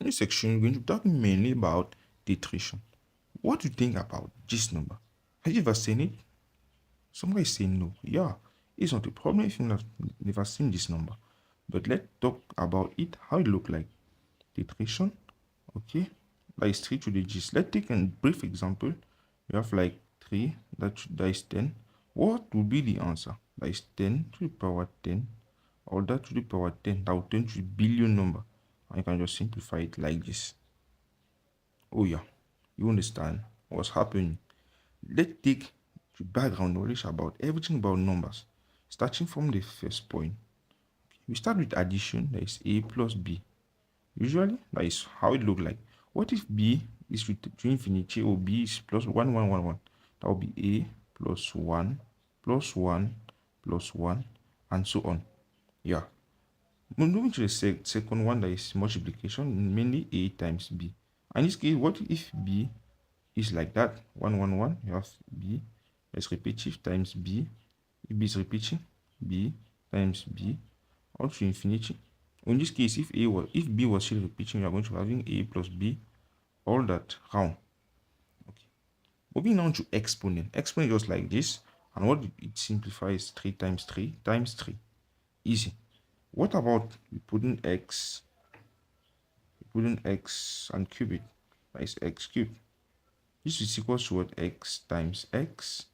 In this section, we're going to be talking mainly about tetration. What do you think about this number? Have you ever seen it? Some guys say no. Yeah, it's not a problem if you've never seen this number. But let's talk about it, how it look like. Tetration, okay, that is 3 to the g's. Let's take a brief example. You have like 3, that is 10. What would be the answer? That is 10 to the power 10, or that to the power 10, that would turn to a billion number. And you can just simplify it like this. Oh yeah, you understand what's happening. Let's take the background knowledge about everything about numbers, starting from the first point. We start with addition, that is a plus b. Usually, that is how it look like. What if b is to infinity, or b is plus 1, 1, 1, 1? That will be a plus 1, plus 1, plus 1, and so on. Yeah. Moving to the second one, that is multiplication, mainly a times b. And in this case, what if b is like that? 1, 1, 1, you have b, that's repetitive, times b. If b is repeating, b times b, all to infinity. In this case, if b was still repeating, we are going to having a plus b, all that round. Okay. Moving on to exponent. Exponent just like this, and what it simplifies, 3 times 3 times 3. Easy. What about we put in x and cube it? That is x cubed. This is equal to what? X times x.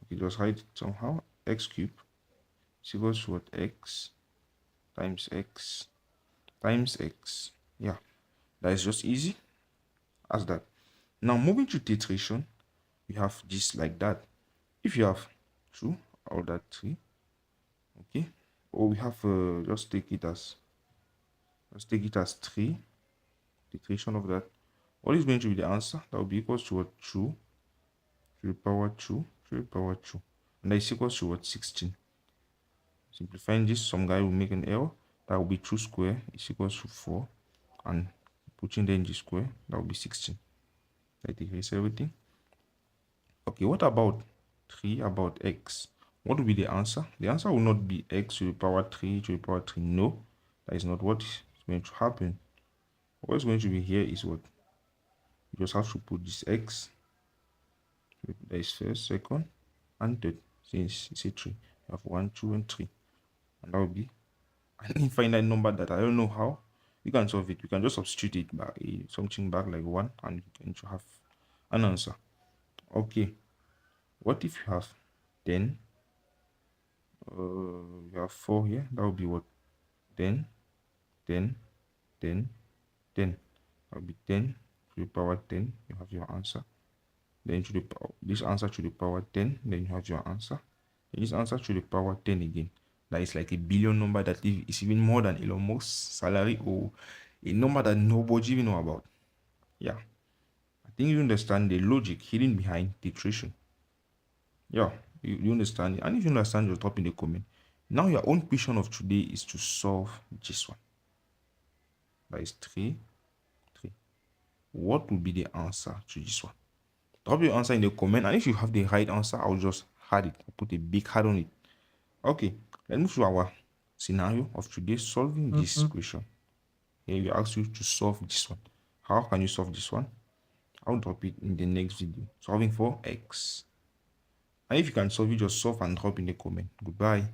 Okay, just write it somehow. X cubed is equal to what? X times x times x. Yeah, that is just easy as that. Now moving to tetration, we have this like that. If you have 2, all that 3, okay, or we have just take it as 3, tetration of that. What is going to be the answer? That will be equal to what? 2 to the power 2 to the power 2, and that is equal to what? 16. Simplifying this, some guy will make an error. That will be 2 square is equals to 4, and putting then the square, that will be 16. Let me erase everything. Okay, what about 3 about x? What will be the answer? The answer will not be x to the power 3 to the power 3. No, that is not what is going to happen. What is going to be here is what? You just have to put this x. That is first, second, and third. Since it's a 3, you have 1, 2, and 3. And that will be an infinite number that I don't know how you can solve it. You can just substitute it by something back like 1, and you can have an answer. Okay, what if you have 10? You have 4 here. That will be what? 10, 10, 10, 10. That will be 10 to the power 10. You have your answer. Then to the power, this answer to the power 10. Then you have your answer. Then this answer to the power 10 again. That is like a billion number that is even more than Elon Musk's salary, or a number that nobody even know about. Yeah, I think you understand the logic hidden behind tetration. Yeah, you understand it. And if you understand, just drop in the comment. Now your own question of today is to solve this one. That is 3, 3. What will be the answer to this one? Drop your answer in the comment, and if you have the right answer, I'll just add it. I'll put a big heart on it. Okay, let's move to our scenario of today, solving this question. Here we ask you to solve this one. How can you solve this one? I'll drop it in the next video. Solving for x. And if you can solve it, just solve and drop in the comment. Goodbye.